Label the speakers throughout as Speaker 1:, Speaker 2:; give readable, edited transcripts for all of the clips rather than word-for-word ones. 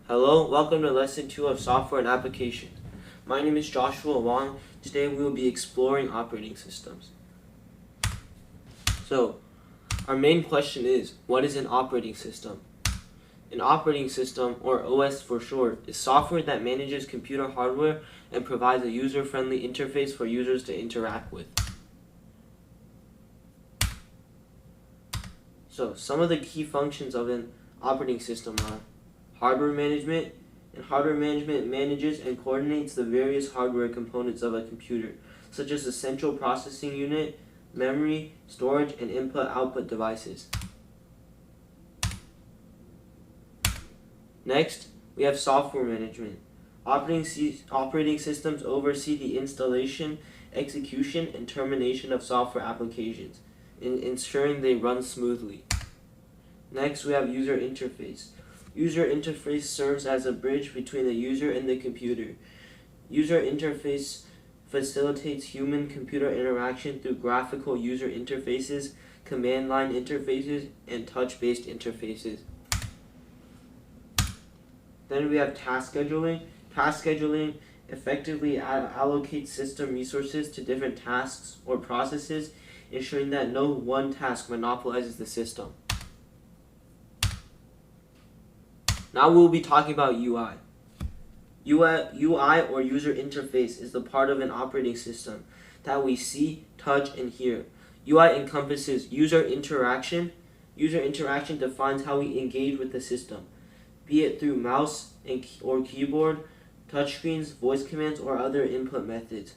Speaker 1: Hello, welcome to Lesson 2 of Software and Applications. My name is Joshua Wang. Today we will be exploring operating systems. So, our main question is, what is an operating system? An operating system, or OS for short, is software that manages computer hardware and provides a user-friendly interface for users to interact with. So, some of the key functions of an operating system are hardware management, and hardware management manages and coordinates the various hardware components of a computer, such as the central processing unit, memory, storage, and input-output devices. Next, we have software management. Operating systems oversee the installation, execution, and termination of software applications, ensuring they run smoothly. Next, we have user interface. User interface serves as a bridge between the user and the computer. User interface facilitates human-computer interaction through graphical user interfaces, command line interfaces, and touch-based interfaces. Then we have task scheduling. Task scheduling effectively allocates system resources to different tasks or processes, ensuring that no one task monopolizes the system. Now we'll be talking about UI. UI or user interface is the part of an operating system that we see, touch, and hear. UI encompasses user interaction. User interaction defines how we engage with the system, be it through mouse or keyboard, touchscreens, voice commands, or other input methods.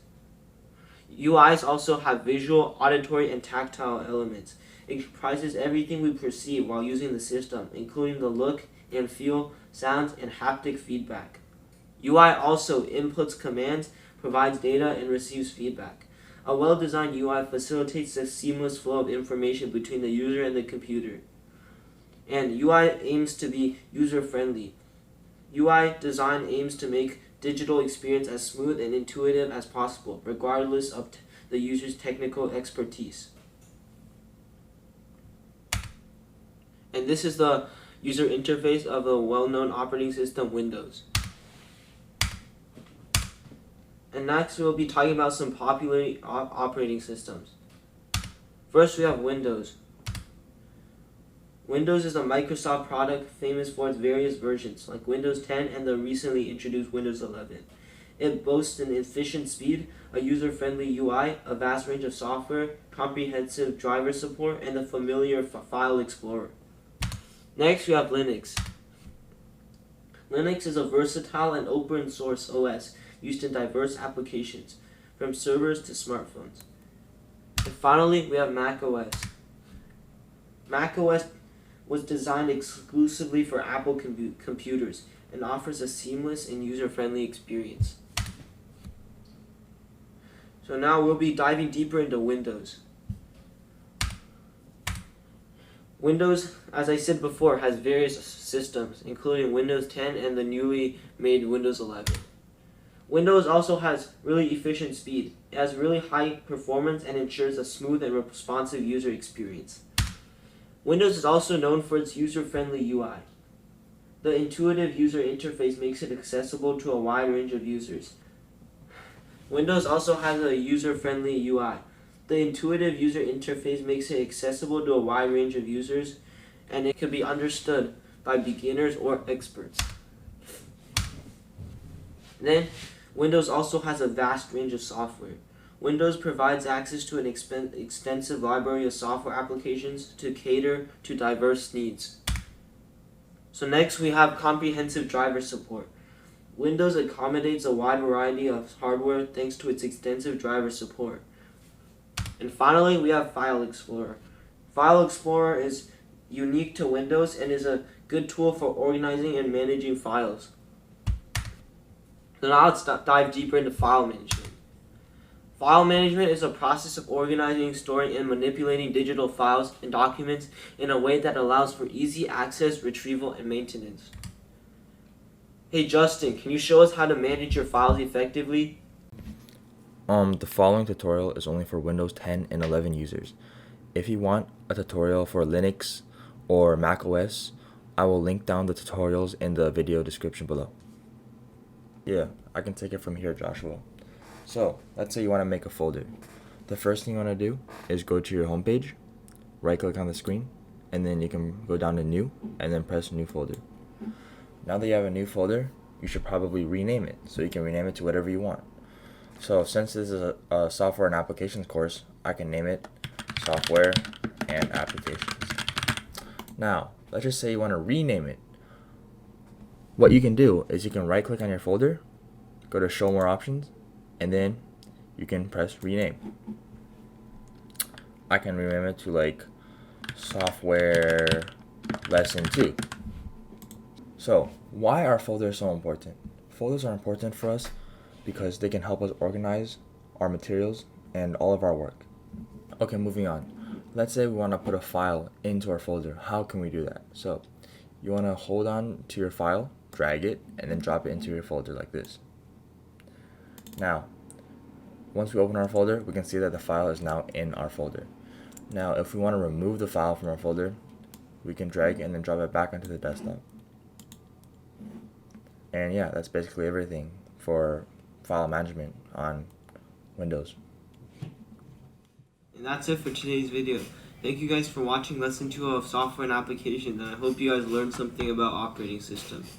Speaker 1: UIs also have visual, auditory, and tactile elements. It comprises everything we perceive while using the system, including the look and feel, sounds, and haptic feedback. UI also inputs commands, provides data, and receives feedback. A well-designed UI facilitates the seamless flow of information between the user and the computer. And UI aims to be user-friendly. UI design aims to make digital experience as smooth and intuitive as possible, regardless of the user's technical expertise. And this is the user interface of a well-known operating system, Windows. And next we'll be talking about some popular operating systems. First we have Windows. Windows is a Microsoft product famous for its various versions, like Windows 10 and the recently introduced Windows 11. It boasts an efficient speed, a user-friendly UI, a vast range of software, comprehensive driver support, and the familiar file explorer. Next, we have Linux. Linux is a versatile and open source OS used in diverse applications, from servers to smartphones. And finally, we have Mac OS. Mac OS was designed exclusively for Apple computers and offers a seamless and user-friendly experience. So now we'll be diving deeper into Windows. Windows, as I said before, has various systems, including Windows 10 and the newly made Windows 11. Windows also has really efficient speed. It has really high performance and ensures a smooth and responsive user experience. Windows is also known for its user-friendly UI. The intuitive user interface makes it accessible to a wide range of users. Windows also has a user-friendly UI. The intuitive user interface makes it accessible to a wide range of users, and it can be understood by beginners or experts. Then, Windows also has a vast range of software. Windows provides access to an extensive library of software applications to cater to diverse needs. So next we have comprehensive driver support. Windows accommodates a wide variety of hardware thanks to its extensive driver support. And finally, we have File Explorer. File Explorer is unique to Windows and is a good tool for organizing and managing files. So now let's dive deeper into file management. File management is a process of organizing, storing, and manipulating digital files and documents in a way that allows for easy access, retrieval, and maintenance. Hey Justin, can you show us how to manage your files effectively?
Speaker 2: The following tutorial is only for Windows 10 and 11 users. If you want a tutorial for Linux or Mac OS, I will link down the tutorials in the video description below. Yeah, I can take it from here, Joshua. So, let's say you want to make a folder. The first thing you want to do is go to your home page, right click on the screen, and then you can go down to new and then press new folder. Now that you have a new folder, you should probably rename it, so you can rename it to whatever you want. So since this is a software and applications course, I can name it software and applications. Now, let's just say you want to rename it. What you can do is you can right click on your folder, go to show more options, and then you can press rename. I can rename it to like software lesson 2. So why are folders so important? Folders are important for us because they can help us organize our materials and all of our work. Okay, moving on. Let's say we want to put a file into our folder. How can we do that? So you want to hold on to your file, drag it, and then drop it into your folder like this. Now, once we open our folder, we can see that the file is now in our folder. Now, if we want to remove the file from our folder, we can drag it and then drop it back onto the desktop. And yeah, that's basically everything for file management on Windows.
Speaker 1: And that's it for today's video. Thank you guys for watching lesson 2 of software and applications, and I hope you guys learned something about operating systems.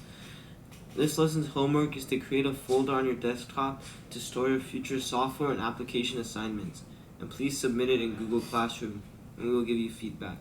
Speaker 1: This lesson's homework is to create a folder on your desktop to store your future software and application assignments. And please submit it in Google Classroom, and we will give you feedback.